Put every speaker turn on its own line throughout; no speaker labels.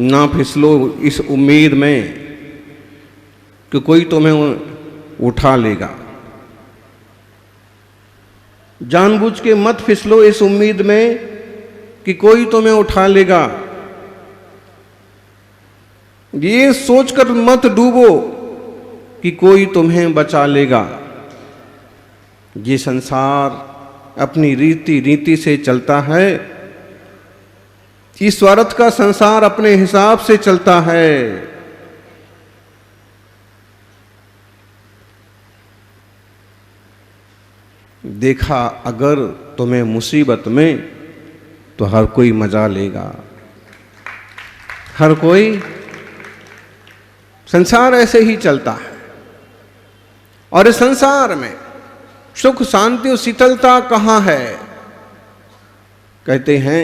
ना फिसलो इस उम्मीद में कि कोई तुम्हें उठा लेगा। जानबूझ के मत फिसलो इस उम्मीद में कि कोई तुम्हें उठा लेगा। ये सोचकर मत डूबो कि कोई तुम्हें बचा लेगा। ये संसार अपनी रीति से चलता है। इस स्वार्थ का संसार अपने हिसाब से चलता है। देखा अगर तुम्हें मुसीबत में तो हर कोई मजा लेगा। हर कोई, संसार ऐसे ही चलता है। और इस संसार में सुख शांति और शीतलता कहाँ है? कहते हैं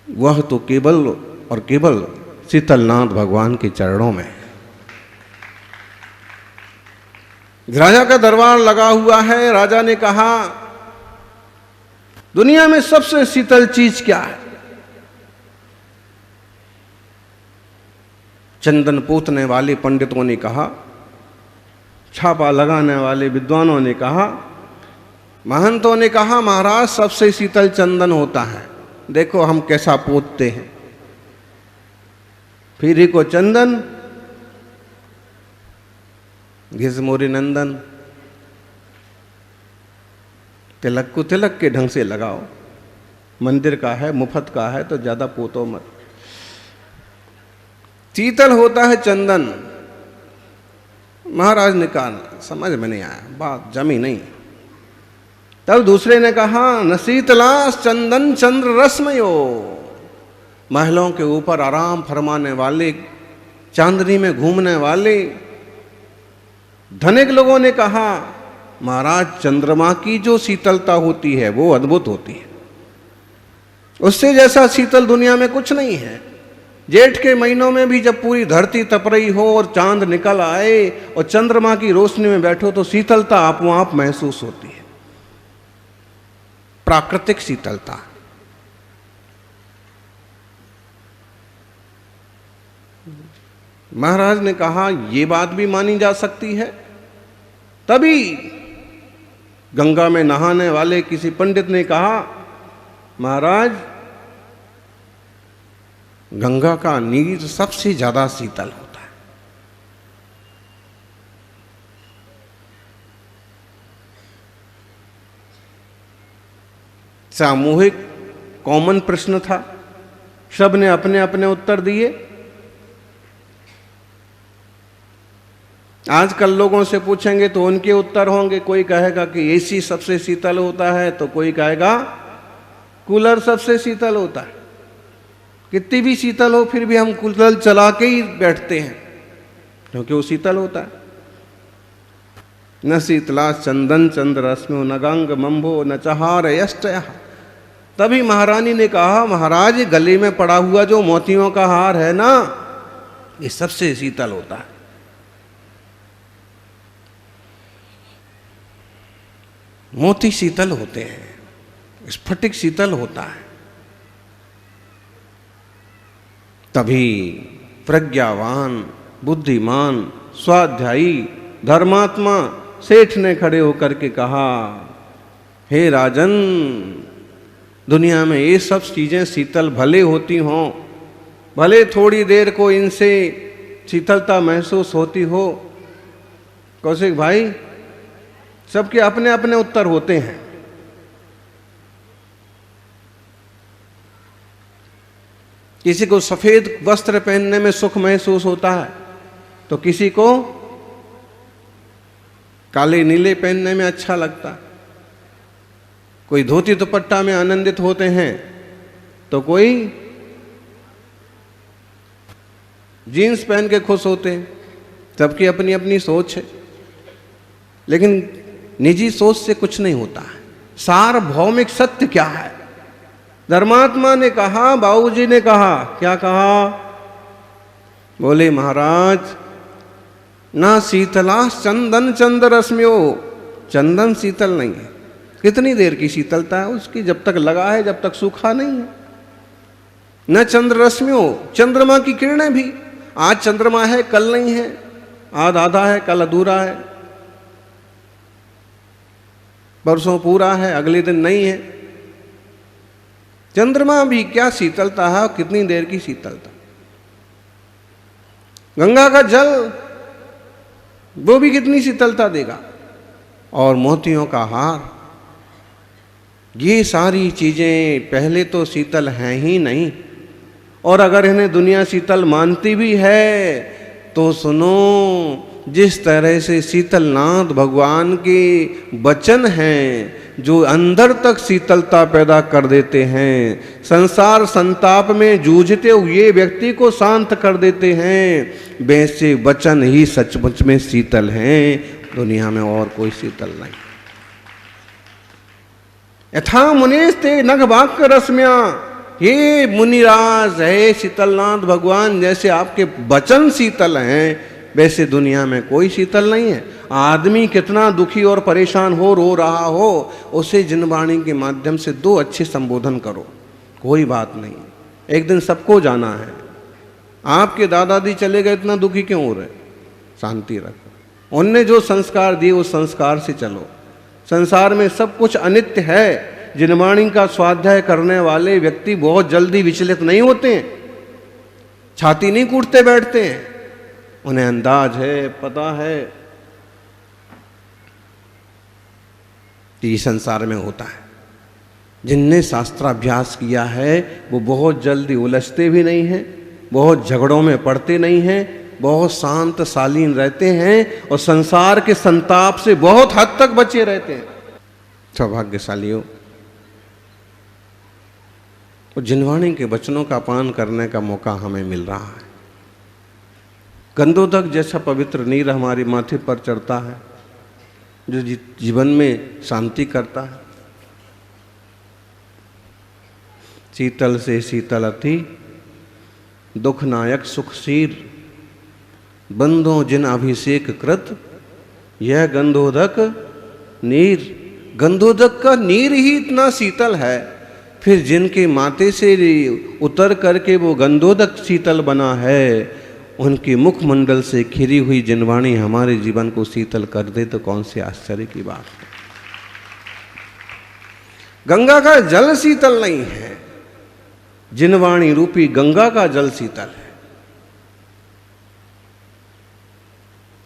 वह तो केवल और केवल शीतलनाथ भगवान के चरणों में। राजा का दरबार लगा हुआ है। राजा ने कहा दुनिया में सबसे शीतल चीज क्या है? चंदन पोतने वाले पंडितों ने कहा, छापा लगाने वाले विद्वानों ने कहा, महंतों ने कहा महाराज सबसे शीतल चंदन होता है। देखो हम कैसा पोतते हैं। फिर को चंदन घिसमोरी नंदन, तिलक को तिलक के ढंग से लगाओ। मंदिर का है, मुफ्त का है तो ज्यादा पोतो मत। शीतल होता है चंदन। महाराज ने कहा समझ में नहीं आया, बात जमी नहीं। तब दूसरे ने कहा न शीतलास चंदन चंद्र रश्मयो। महलों के ऊपर आराम फरमाने वाले, चांदनी में घूमने वाले धनिक लोगों ने कहा महाराज चंद्रमा की जो शीतलता होती है वो अद्भुत होती है। उससे जैसा शीतल दुनिया में कुछ नहीं है। जेठ के महीनों में भी जब पूरी धरती तप रही हो और चांद निकल आए और चंद्रमा की रोशनी में बैठो तो शीतलता आपो आप महसूस होती है। प्राकृतिक शीतलता। महाराज ने कहा यह बात भी मानी जा सकती है। तभी गंगा में नहाने वाले किसी पंडित ने कहा महाराज गंगा का नीर सबसे ज्यादा शीतल होता है। सामूहिक कॉमन प्रश्न था। सब ने अपने अपने उत्तर दिए। आजकल लोगों से पूछेंगे तो उनके उत्तर होंगे। कोई कहेगा कि एसी सबसे शीतल होता है तो कोई कहेगा कूलर सबसे शीतल होता है। कितनी भी शीतल हो फिर भी हम कूलर चला के ही बैठते हैं क्योंकि वो शीतल होता है। न शीतला चंदन चंद्र रश्मि न गंग मंभो न चहार यष्टय। तभी महारानी ने कहा महाराज गले में पड़ा हुआ जो मोतियों का हार है ना, ये सबसे शीतल होता है। मोती शीतल होते हैं, स्फटिक शीतल होता है। तभी प्रज्ञावान, बुद्धिमान, स्वाध्यायी, धर्मात्मा सेठ ने खड़े होकर के कहा हे राजन, दुनिया में ये सब चीजें शीतल भले होती हों, भले थोड़ी देर को इनसे शीतलता महसूस होती हो। कौशिक भाई सबके अपने अपने उत्तर होते हैं। किसी को सफेद वस्त्र पहनने में सुख महसूस होता है तो किसी को काले नीले पहनने में अच्छा लगता। कोई धोती दुपट्टा में आनंदित होते हैं तो कोई जीन्स पहन के खुश होते हैं। सबकी अपनी अपनी सोच है, लेकिन निजी सोच से कुछ नहीं होता है। सार्वभौमिक सत्य क्या है? धर्मात्मा ने कहा, बाबूजी ने कहा, क्या कहा? बोले महाराज ना शीतला चंदन चंद्र रश्मियो। चंदन शीतल नहीं है। कितनी देर की शीतलता है उसकी? जब तक लगा है, जब तक सूखा नहीं है। न चंद्र रश्मियों, चंद्रमा की किरणें भी, आज चंद्रमा है कल नहीं है, आज आधा है कल अधूरा है, परसों पूरा है अगले दिन नहीं है। चंद्रमा भी क्या शीतलता है, और कितनी देर की शीतलता। गंगा का जल वो भी कितनी शीतलता देगा, और मोतियों का हार, ये सारी चीजें पहले तो शीतल हैं ही नहीं, और अगर इन्हें दुनिया शीतल मानती भी है तो सुनो, जिस तरह से शीतलनाथ भगवान के वचन हैं जो अंदर तक शीतलता पैदा कर देते हैं, संसार संताप में जूझते हुए व्यक्ति को शांत कर देते हैं, वैसे वचन ही सचमुच में शीतल हैं, दुनिया में और कोई शीतल नहीं। यथा मुनेस्ते नघवाक्य रश्म्या, ये मुनिराज है शीतलनाथ भगवान, जैसे आपके वचन शीतल हैं वैसे दुनिया में कोई शीतल नहीं है। आदमी कितना दुखी और परेशान हो, रो रहा हो, उसे जिनवाणी के माध्यम से दो अच्छे संबोधन करो, कोई बात नहीं। एक दिन सबको जाना है। आपके दादा दादी चले गए, इतना दुखी क्यों हो रहे? शांति रखो, उनने जो संस्कार दिए उस संस्कार से चलो। संसार में सब कुछ अनित्य है। जिनवाणी का स्वाध्याय करने वाले व्यक्ति बहुत जल्दी विचलित नहीं होते हैं, छाती नहीं कूटते बैठते हैं, उन्हें अंदाज है, पता है कि संसार में होता है। जिनने शास्त्राभ्यास किया है वो बहुत जल्दी उलझते भी नहीं हैं, बहुत झगड़ों में पड़ते नहीं हैं, बहुत शांत शालीन रहते हैं, और संसार के संताप से बहुत हद तक बचे रहते हैं। सौभाग्यशालियों, तो जिनवाणी के वचनों का पान करने का मौका हमें मिल रहा है। गंधोदक जैसा पवित्र नीर हमारे माथे पर चढ़ता है, जो जीवन में शांति करता है। शीतल से शीतल अति दुख नायक सुखशीर, बंधो जिन अभिषेक कृत यह गंधोदक नीर। गंधोदक का नीर ही इतना शीतल है, फिर जिनके माथे से उतर करके वो गंधोदक शीतल बना है, उनकी मुखमंडल से खिरी हुई जिनवाणी हमारे जीवन को शीतल कर दे तो कौन से आश्चर्य की बात है। गंगा का जल शीतल नहीं है, जिनवाणी रूपी गंगा का जल शीतल है।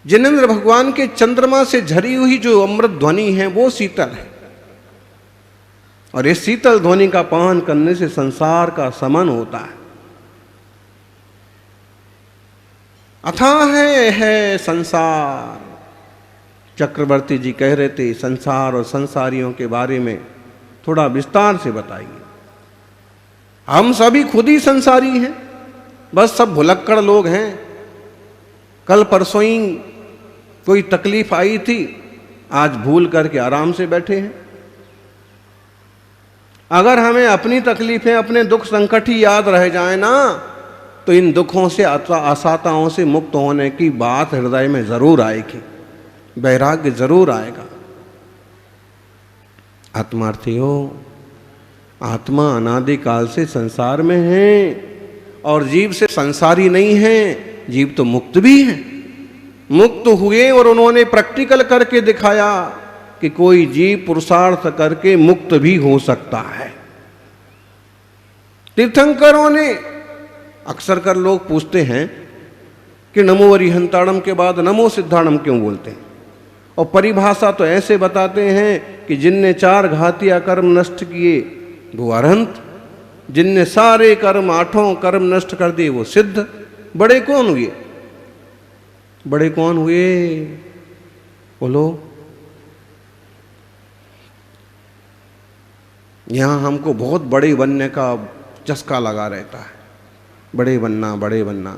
जिनेंद्र भगवान के चंद्रमा से झरी हुई जो अमृत ध्वनि है वो शीतल है, और इस शीतल ध्वनि का पान करने से संसार का समन होता है। अथाह है संसार। चक्रवर्ती जी कह रहे थे, संसार और संसारियों के बारे में थोड़ा विस्तार से बताइए। हम सभी खुद ही संसारी हैं, बस सब भुलक्कड़ लोग हैं। कल परसों ही कोई तकलीफ आई थी, आज भूल करके आराम से बैठे हैं। अगर हमें अपनी तकलीफें, अपने दुख संकट ही याद रह जाए ना, तो इन दुखों से अथवा आसाताओं से मुक्त होने की बात हृदय में जरूर आएगी, वैराग्य जरूर आएगा। आत्मार्थियों, आत्मा अनादिकाल से संसार में है, और जीव से संसारी नहीं है, जीव तो मुक्त भी है। मुक्त हुए और उन्होंने प्रैक्टिकल करके दिखाया कि कोई जीव पुरुषार्थ करके मुक्त भी हो सकता है। तीर्थंकरों ने अक्सर कर लोग पूछते हैं कि नमो अरिहंताणम के बाद नमो सिद्धाणम क्यों बोलते हैं, और परिभाषा तो ऐसे बताते हैं कि जिनने 4 घातिया कर्म नष्ट किए वो अरहंत, जिनने सारे कर्म 8 कर्म नष्ट कर दिए वो सिद्ध। बड़े कौन हुए? बड़े कौन हुए बोलो? यहां हमको बहुत बड़े बनने का चस्का लगा रहता है। बड़े बनना, बड़े बनना।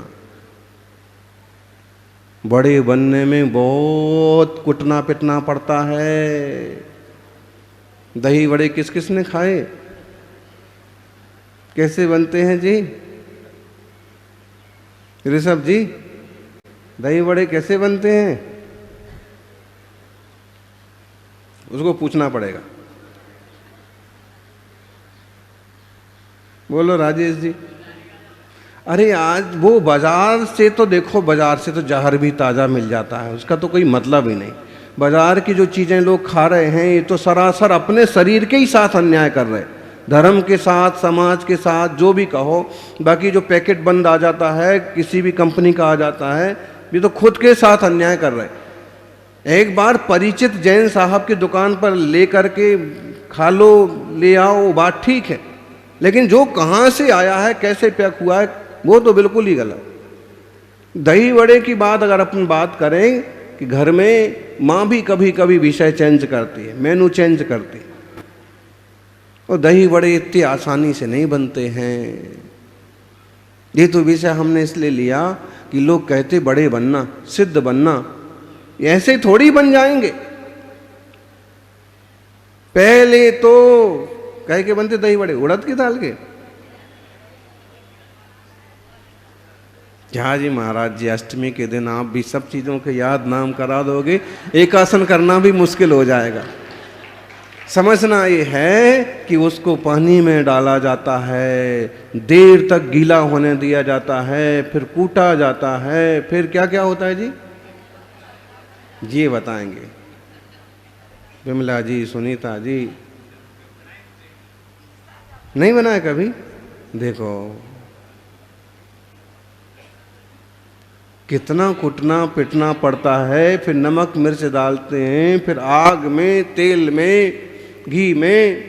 बड़े बनने में बहुत कुटना पिटना पड़ता है। दही बड़े किस किस ने खाए? कैसे बनते हैं जी ऋषभ जी? दही बड़े कैसे बनते हैं उसको पूछना पड़ेगा। बोलो राजेश जी। अरे आज वो बाजार से तो देखो, बाजार से तो जहर भी ताज़ा मिल जाता है, उसका तो कोई मतलब ही नहीं। बाजार की जो चीज़ें लोग खा रहे हैं ये तो सरासर अपने शरीर के ही साथ अन्याय कर रहे हैं, धर्म के साथ, समाज के साथ, जो भी कहो। बाकी जो पैकेट बंद आ जाता है, किसी भी कंपनी का आ जाता है, ये तो खुद के साथ अन्याय कर रहे हैं। एक बार परिचित जैन साहब की दुकान पर ले करके खा लो, ले आओ, वो बात ठीक है, लेकिन जो कहाँ से आया है, कैसे पैक हुआ है, वो तो बिल्कुल ही गलत। दही वड़े की बात अगर अपन बात करें कि घर में माँ भी कभी कभी विषय चेंज करती है, मेनू चेंज करती है, और दही वड़े इतनी आसानी से नहीं बनते हैं। ये तो विषय हमने इसलिए लिया कि लोग कहते बड़े बनना, सिद्ध बनना, ऐसे थोड़ी बन जाएंगे। पहले तो कह के बनते दही वड़े उड़द की दाल के। क्या जी महाराज जी, अष्टमी के दिन आप भी सब चीज़ों के याद नाम करा दोगे, एक आसन करना भी मुश्किल हो जाएगा। समझना ये है कि उसको पानी में डाला जाता है, देर तक गीला होने दिया जाता है, फिर कूटा जाता है, फिर क्या क्या होता है जी, ये बताएंगे विमला जी, सुनीता जी। नहीं बनाया कभी? देखो कितना कुटना पिटना पड़ता है, फिर नमक मिर्च डालते हैं, फिर आग में, तेल में, घी में,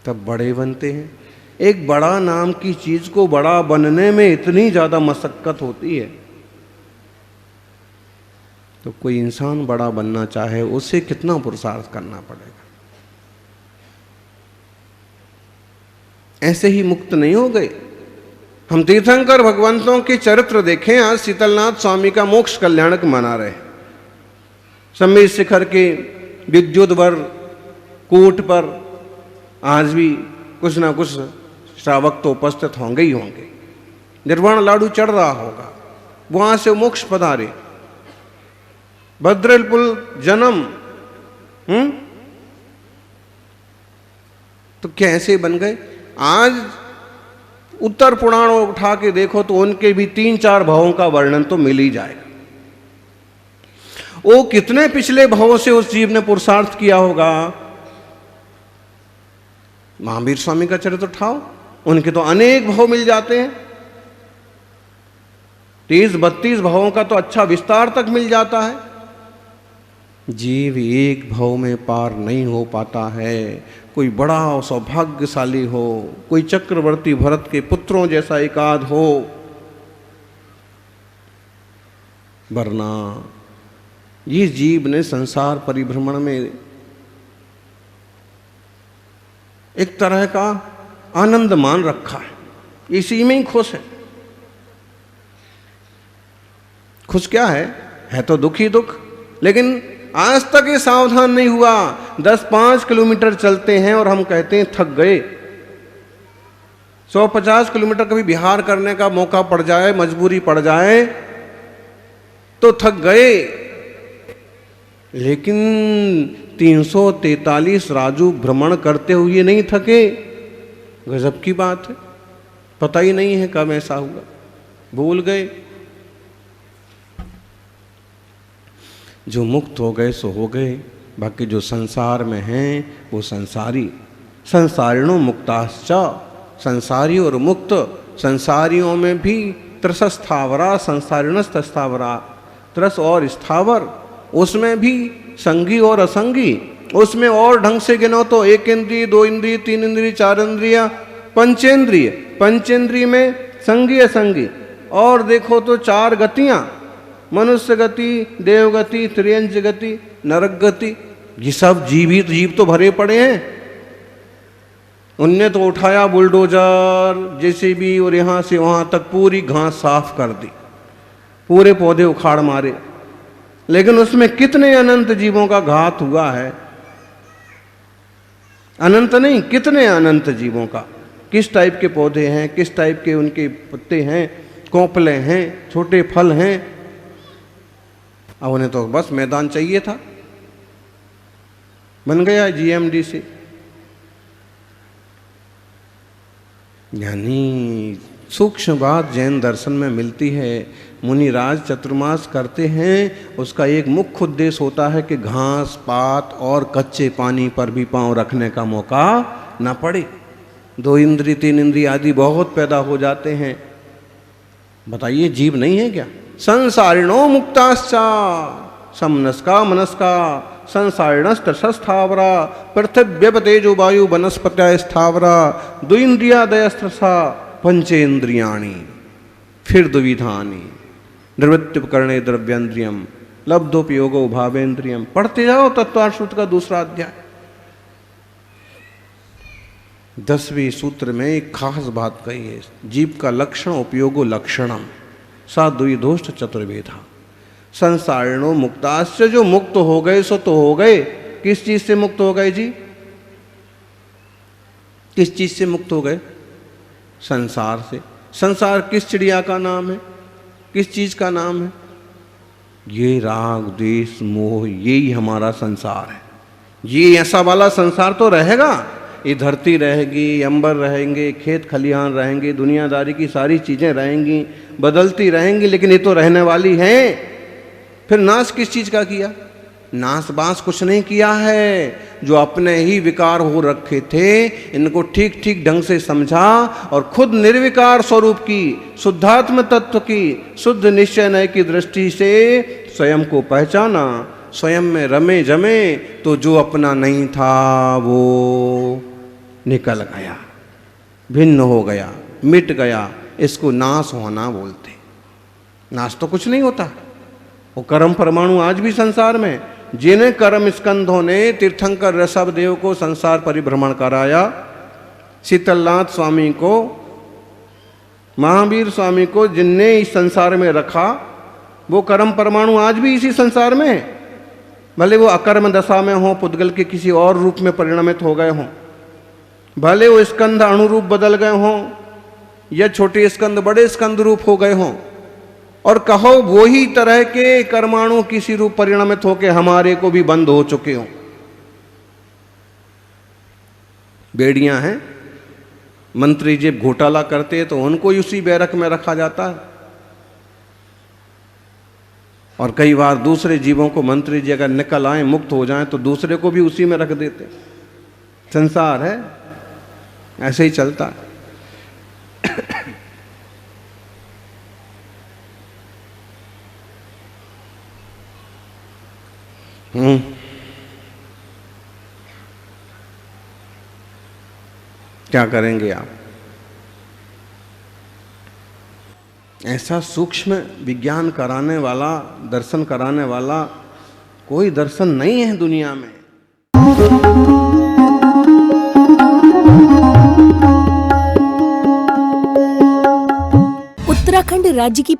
तब बड़े बनते हैं। एक बड़ा नाम की चीज को बड़ा बनने में इतनी ज्यादा मशक्कत होती है, तो कोई इंसान बड़ा बनना चाहे उसे कितना पुरुषार्थ करना पड़ेगा। ऐसे ही मुक्त नहीं हो गए हम। तीर्थंकर भगवंतों के चरित्र देखें। आज शीतलनाथ स्वामी का मोक्ष कल्याणक मना रहे हैं। समीर शिखर के विद्युद्वर कूट पर आज भी कुछ ना कुछ श्रावक तो उपस्थित होंगे ही होंगे। निर्वाण लाडू चढ़ रहा होगा, वहां से मोक्ष पधारे। भद्रपुल जन्म तो कैसे बन गए? आज उत्तर पुराण उठा के देखो तो उनके भी 3-4 भावों का वर्णन तो मिल ही जाएगा। वो कितने पिछले भावों से उस जीव ने पुरुषार्थ किया होगा। महावीर स्वामी का चरित्र उठाओ, उनके तो अनेक भाव मिल जाते हैं। 30-32 भावों का तो अच्छा विस्तार तक मिल जाता है। जीव एक भाव में पार नहीं हो पाता है। कोई बड़ा सौभाग्यशाली हो, कोई चक्रवर्ती भरत के पुत्रों जैसा एकाध हो, वरना ये जीव ने संसार परिभ्रमण में एक तरह का आनंद मान रखा है, इसी में ही खुश है। खुश क्या है तो दुख ही दुख। लेकिन आज तक ये सावधान नहीं हुआ। 10-5 किलोमीटर चलते हैं और हम कहते हैं थक गए। 150 किलोमीटर कभी बिहार करने का मौका पड़ जाए, मजबूरी पड़ जाए तो थक गए। लेकिन 343 राजू भ्रमण करते हुए नहीं थके। गजब की बात है। पता ही नहीं है कब ऐसा हुआ, भूल गए। जो मुक्त हो गए सो हो गए, बाकी जो संसार में हैं वो संसारी। संसारिणो मुक्ताश्च, संसारी और मुक्त। संसारियों में भी त्रसस्थावरा, संसारिणस्थावरा, त्रस और स्थावर। उसमें भी संगी और असंगी। उसमें और ढंग से गिनो तो 1 इंद्रिय, 2 इंद्रिय, 3 इंद्रिय, 4 इंद्रिय, पंचेंद्रिय। पंचेंद्रिय में संगी असंगी। और देखो तो 4 गतियां, मनुष्य गति, देव गति, त्रियंज गति, नरक गति। ये सब जीव तो भरे पड़े हैं। उनने तो उठाया बुलडोजर, जेसीबी, और यहां से वहां तक पूरी घास साफ कर दी, पूरे पौधे उखाड़ मारे। लेकिन उसमें कितने अनंत जीवों का घात हुआ है। अनंत नहीं, कितने अनंत जीवों का। किस टाइप के पौधे हैं, किस टाइप के उनके पत्ते हैं, कोंपले हैं, छोटे फल हैं। अब उन्हें तो बस मैदान चाहिए था, बन गया जीएमडीसी। यानी सूक्ष्म बात जैन दर्शन में मिलती है। मुनिराज चतुर्मास करते हैं, उसका एक मुख्य उद्देश्य होता है कि घास पात और कच्चे पानी पर भी पांव रखने का मौका ना पड़े। 2 इंद्रिय 3 इंद्रिय आदि बहुत पैदा हो जाते हैं। बताइए जीव नहीं है क्या? संसारिणो मुक्ताश्चा समनस्का मनस्का संसारिणस्तस्थावरा पृथिव्यपतेजो वायु वनस्पत्या स्थावरा द्विन्द्रियादयस्त्रसा पंचेन्द्रियाणि फिर द्विविधानि निवृत्त्युपकरणे द्रव्येन्द्रियम लब्धोपयोगो भावेन्द्रियम। पढ़ते जाओ तत्वार्थ सूत्र का दूसरा अध्याय। 10वें सूत्र में एक खास बात कही है, जीव का लक्षण उपयोगो लक्षणम सा द्विदोष्ट चतुर्वेदा संसारिणो मुक्ताश्च। जो मुक्त हो गए सो तो हो गए। किस चीज से मुक्त हो गए जी? किस चीज से मुक्त हो गए? संसार से। संसार किस चिड़िया का नाम है? किस चीज का नाम है? ये राग द्वेष मोह, यही हमारा संसार है। ये ऐसा वाला संसार तो रहेगा, ये धरती रहेगी, अंबर रहेंगे, खेत खलिहान रहेंगे, दुनियादारी की सारी चीजें रहेंगी, बदलती रहेंगी, लेकिन ये तो रहने वाली हैं। फिर नाश किस चीज का किया? नाश बांस कुछ नहीं किया है। जो अपने ही विकार हो रखे थे, इनको ठीक ठीक ढंग से समझा और खुद निर्विकार स्वरूप की, शुद्धात्म तत्व की, शुद्ध निश्चय नय की दृष्टि से स्वयं को पहचाना, स्वयं में रमे जमे, तो जो अपना नहीं था वो निकल गया, भिन्न हो गया, मिट गया। इसको नाश होना बोलते। नाश तो कुछ नहीं होता। वो कर्म परमाणु आज भी संसार में, जिन्हें कर्म स्कंधों ने तीर्थंकर ऋषभ देव को संसार परिभ्रमण कराया, शीतलनाथ स्वामी को, महावीर स्वामी को, जिनने इस संसार में रखा, वो कर्म परमाणु आज भी इसी संसार में है। भले वो अकर्म दशा में हो, पुद्गल के किसी और रूप में परिणमित हो गए हों, भले वो स्कंद अणुरूप बदल गए हों, या छोटे स्कंद बड़े स्कंद रूप हो गए हों, और कहो वो ही तरह के कर्माणु किसी रूप परिणमित होकर हमारे को भी बंद हो चुके हों। बेड़ियां हैं, मंत्री जब घोटाला करते हैं तो उनको उसी बैरक में रखा जाता है, और कई बार दूसरे जीवों को मंत्री जी अगर निकल आए, मुक्त हो जाएं, तो दूसरे को भी उसी में रख देते। संसार है, ऐसे ही चलता है। क्या करेंगे आप? ऐसा सूक्ष्म विज्ञान कराने वाला, दर्शन कराने वाला कोई दर्शन नहीं है दुनिया में।
उत्तराखंड राज्य की